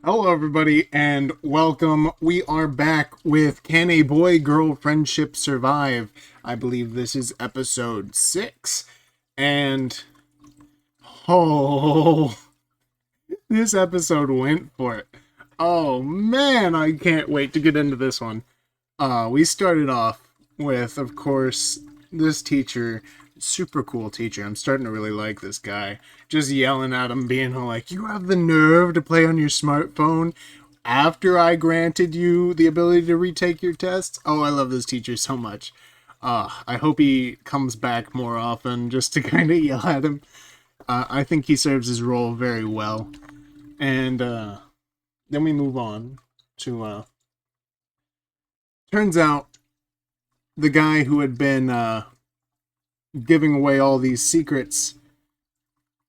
Hello, everybody, and welcome. We are back with Can a Boy-Girl Friendship Survive? I believe this is episode 6. And, oh, this episode went for it. Oh, man, I can't wait to get into this one. We started off with, of course, this teacher, super cool teacher. I'm starting to really like this guy. Just yelling at him, being all like, you have the nerve to play on your smartphone after I granted you the ability to retake your tests? Oh, I love this teacher so much. I hope he comes back more often just to kind of yell at him. I think he serves his role very well. And then we move on to... turns out the guy who had been giving away all these secrets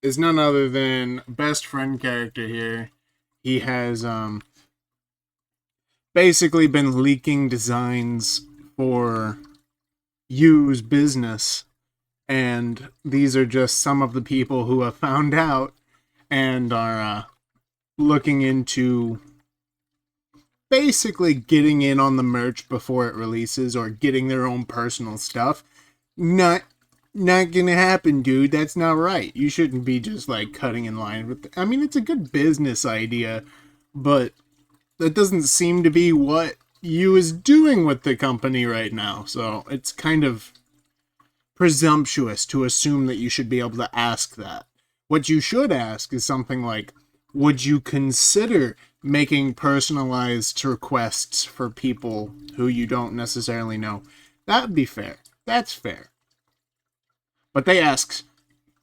is none other than best friend character here. He has basically been leaking designs for Yu's business, and these are just some of the people who have found out and are looking into basically getting in on the merch before it releases or getting their own personal stuff. Not gonna happen, dude. That's not right. You shouldn't be just like cutting in line with I mean, it's a good business idea, but that doesn't seem to be what you is doing with the company right now. So it's kind of presumptuous to assume that you should be able to ask that. What you should ask is something like, would you consider making personalized requests for people who you don't necessarily know? That'd be fair. That's fair. But they ask,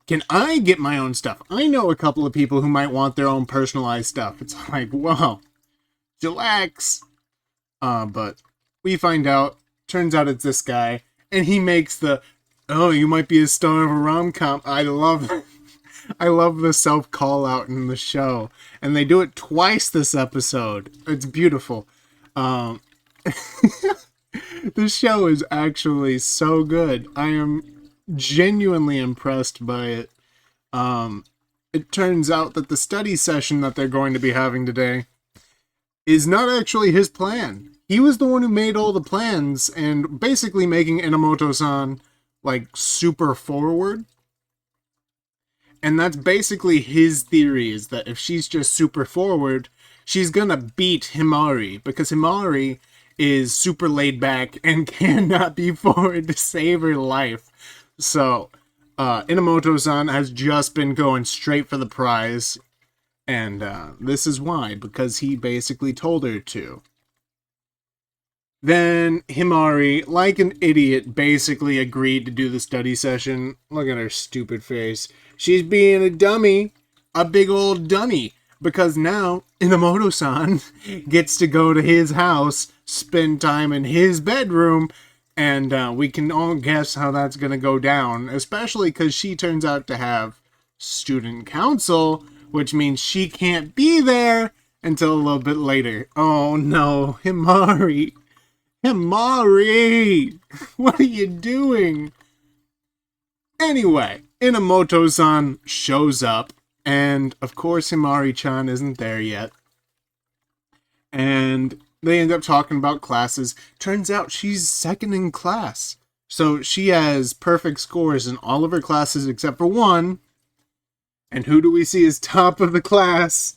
can I get my own stuff? I know a couple of people who might want their own personalized stuff. It's like, whoa, chillax. But we find out, turns out it's this guy, and he makes the, oh, you might be a star of a rom-com. I love the self-call-out in the show. And they do it twice this episode. It's beautiful. The show is actually so good. I am genuinely impressed by it. It turns out that the study session that they're going to be having today is not actually his plan. He was the one who made all the plans and basically making Inamoto-san like super forward. And that's basically his theory, is that if she's just super forward, she's gonna beat Himari, because Himari is super laid back and cannot be forward to save her life. So, Inamoto-san has just been going straight for the prize, and this is why, because he basically told her to. Then Himari, like an idiot, basically agreed to do the study session. Look at her stupid face. She's being a dummy, a big old dummy, because now Inamoto-san gets to go to his house, spend time in his bedroom, and we can all guess how that's going to go down, especially because she turns out to have student council, which means she can't be there until a little bit later. Oh no, Himari! Himari! What are you doing? Anyway, Inamoto-san shows up, and of course Himari-chan isn't there yet. And they end up talking about classes. Turns out she's second in class. So she has perfect scores in all of her classes except for one. And who do we see as top of the class?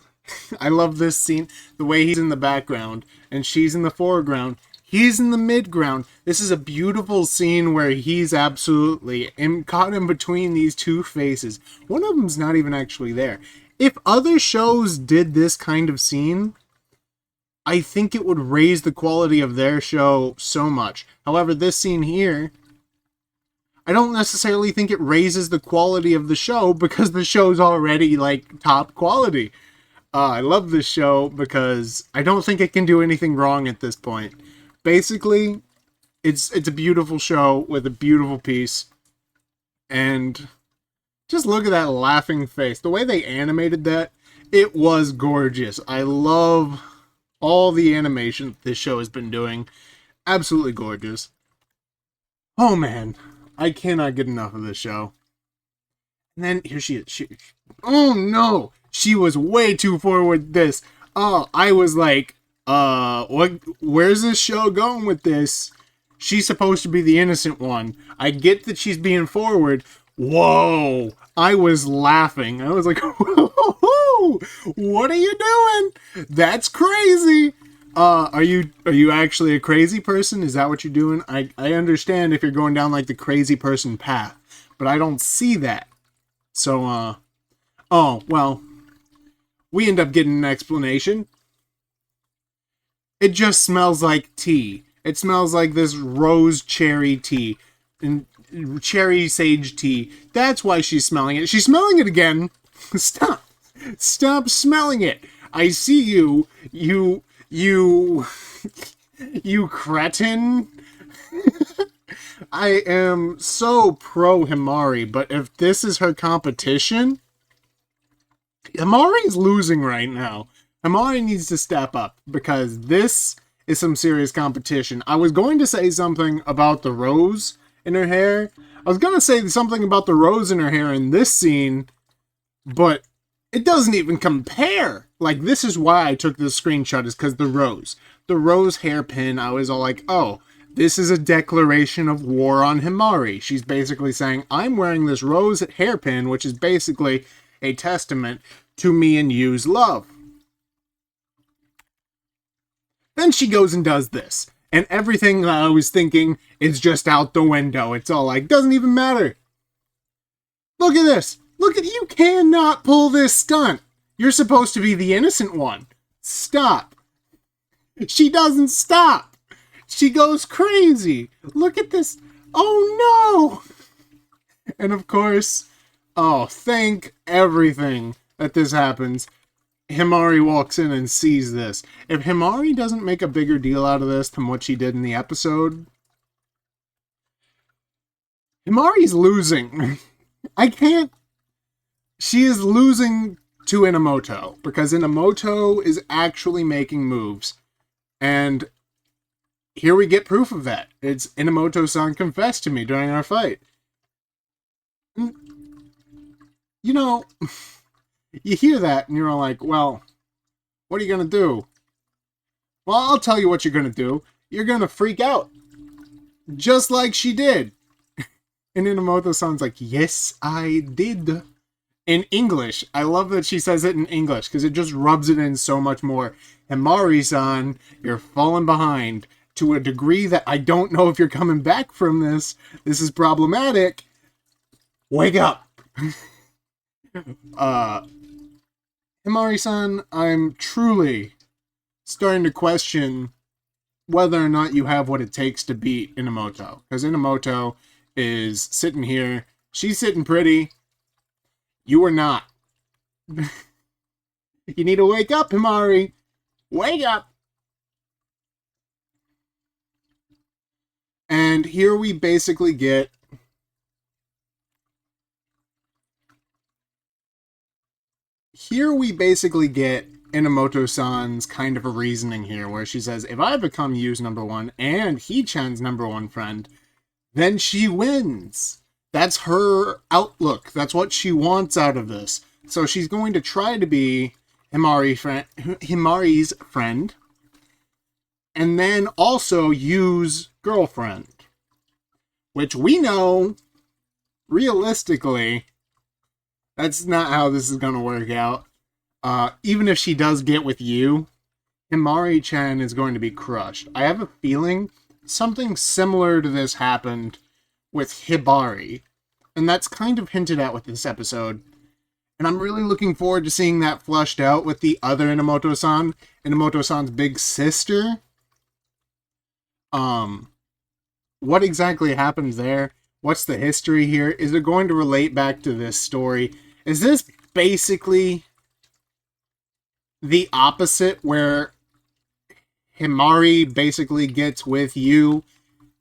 I love this scene. The way he's in the background and she's in the foreground. He's in the midground. This is a beautiful scene where he's absolutely caught in between these two faces. One of them's not even actually there. If other shows did this kind of scene, I think it would raise the quality of their show so much. However, this scene here, I don't necessarily think it raises the quality of the show because the show's already, like, top quality. I love this show because I don't think it can do anything wrong at this point. Basically, it's a beautiful show with a beautiful piece. And just look at that laughing face. The way they animated that, it was gorgeous. I love all the animation this show has been doing. Absolutely gorgeous. Oh man, I cannot get enough of this show. And then here she is. Oh no! She was way too forward this. Oh, I was like, what? Where's this show going with this? She's supposed to be the innocent one. I get that she's being forward. Whoa! I was laughing. I was like, whoa, what are you doing? That's crazy. Are you actually a crazy person? Is that what you're doing? I understand if you're going down like the crazy person path, but I don't see that. So, oh, well, we end up getting an explanation. It just smells like tea. It smells like this rose cherry tea. And cherry sage tea. That's why she's smelling it. She's smelling it again. Stop. Stop smelling it. I see you. You cretin. I am so pro Himari, but if this is her competition, Himari's losing right now. Himari needs to step up because this is some serious competition. I was going to say something about the rose in her hair. I was going to say something about the rose in her hair in this scene, but it doesn't even compare. Like, this is why I took this screenshot, is because the rose hairpin, I was all like, oh, this is a declaration of war on Himari. She's basically saying, I'm wearing this rose hairpin, which is basically a testament to me and you's love. Then she goes and does this. And everything that I was thinking is just out the window. It's all like, doesn't even matter. Look at this. Look at, you cannot pull this stunt. You're supposed to be the innocent one. Stop. She doesn't stop. She goes crazy. Look at this. Oh no. And of course, oh, thank everything that this happens. Himari walks in and sees this. If Himari doesn't make a bigger deal out of this than what she did in the episode, Himari's losing. I can't. She is losing to Inamoto because Inamoto is actually making moves. And here we get proof of that. It's Inamoto-san confessed to me during our fight. You know, you hear that and you're all like, well, what are you going to do? Well, I'll tell you what you're going to do. You're going to freak out. Just like she did. And Inamoto-san's like, yes, I did. In English. I love that she says it in English because it just rubs it in so much more. Himari-san, you're falling behind to a degree that I don't know if you're coming back from this. This is problematic. Wake up. Himari-san, I'm truly starting to question whether or not you have what it takes to beat Inamoto. Because Inamoto is sitting here. She's sitting pretty. You are not. You need to wake up, Himari. Wake up. And here we basically get Inamoto-san's kind of a reasoning here, where she says, if I become Yu's number one and Hee-chan's number one friend, then she wins. That's her outlook. That's what she wants out of this. So she's going to try to be Himari's friend, and then also Yu's girlfriend. Which we know, realistically, that's not how this is going to work out. Even if she does get with Yu, Himari-chan is going to be crushed. I have a feeling something similar to this happened with Hibari. And that's kind of hinted at with this episode. And I'm really looking forward to seeing that flushed out with the other Inamoto-san. Inamoto-san's big sister. What exactly happens there? What's the history here? Is it going to relate back to this story? Is this basically the opposite, where Himari basically gets with Yu,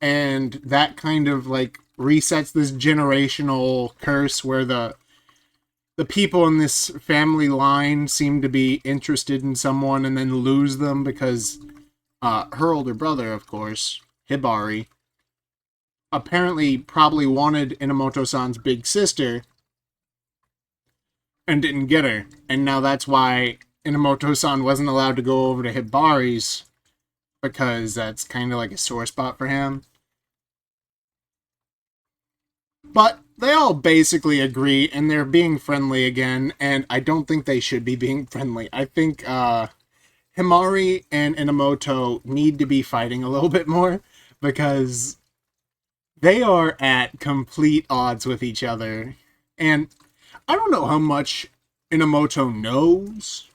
and that kind of like resets this generational curse where the people in this family line seem to be interested in someone and then lose them because her older brother, of course, Hibari, apparently probably wanted Inamoto-san's big sister and didn't get her. And now that's why Inamoto-san wasn't allowed to go over to Hibari's because that's kind of like a sore spot for him. But they all basically agree, and they're being friendly again, and I don't think they should be being friendly. I think Himari and Inamoto need to be fighting a little bit more, because they are at complete odds with each other. And I don't know how much Inamoto knows,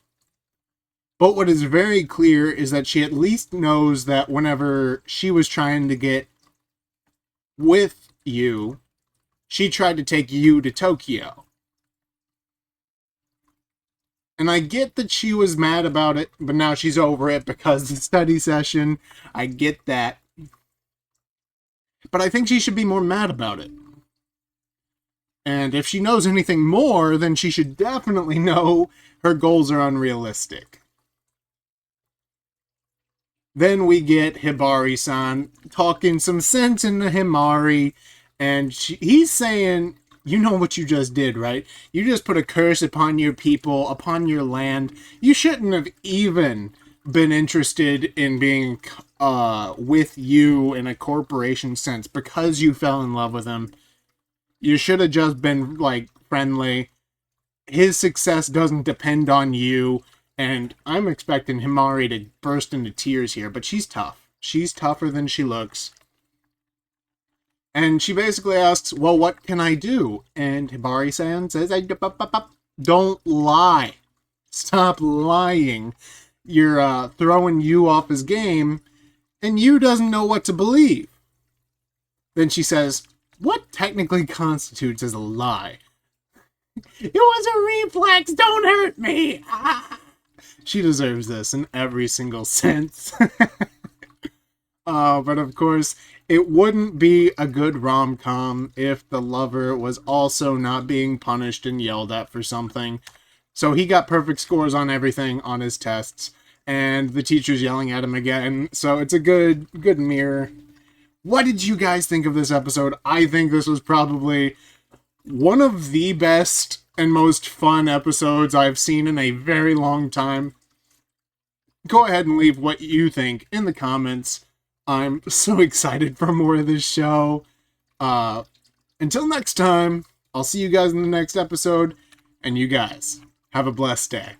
but what is very clear is that she at least knows that whenever she was trying to get with you, she tried to take you to Tokyo. And I get that she was mad about it, but now she's over it because the study session. I get that. But I think she should be more mad about it. And if she knows anything more, then she should definitely know her goals are unrealistic. Then we get Hibari-san talking some sense into Himari, and he's saying, you know what you just did, right? You just put a curse upon your people, upon your land. You shouldn't have even been interested in being with you in a corporation sense because you fell in love with him. You should have just been, like, friendly. His success doesn't depend on you. And I'm expecting Himari to burst into tears here, but she's tough. She's tougher than she looks. And she basically asks, well, what can I do? And Hibari-san says, don't lie. Stop lying. You're throwing you off his game, and you doesn't know what to believe. Then she says, what technically constitutes as a lie? It was a reflex, don't hurt me! Ah. She deserves this in every single sense. But of course, it wouldn't be a good rom-com if the lover was also not being punished and yelled at for something. So he got perfect scores on everything on his tests, and the teacher's yelling at him again. So it's a good mirror. What did you guys think of this episode? I think this was probably one of the best and most fun episodes I've seen in a very long time. Go ahead and leave what you think in the comments. I'm so excited for more of this show. Until next time, I'll see you guys in the next episode, and you guys have a blessed day.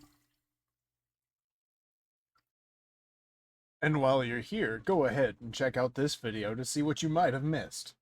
And while you're here, go ahead and check out this video to see what you might have missed.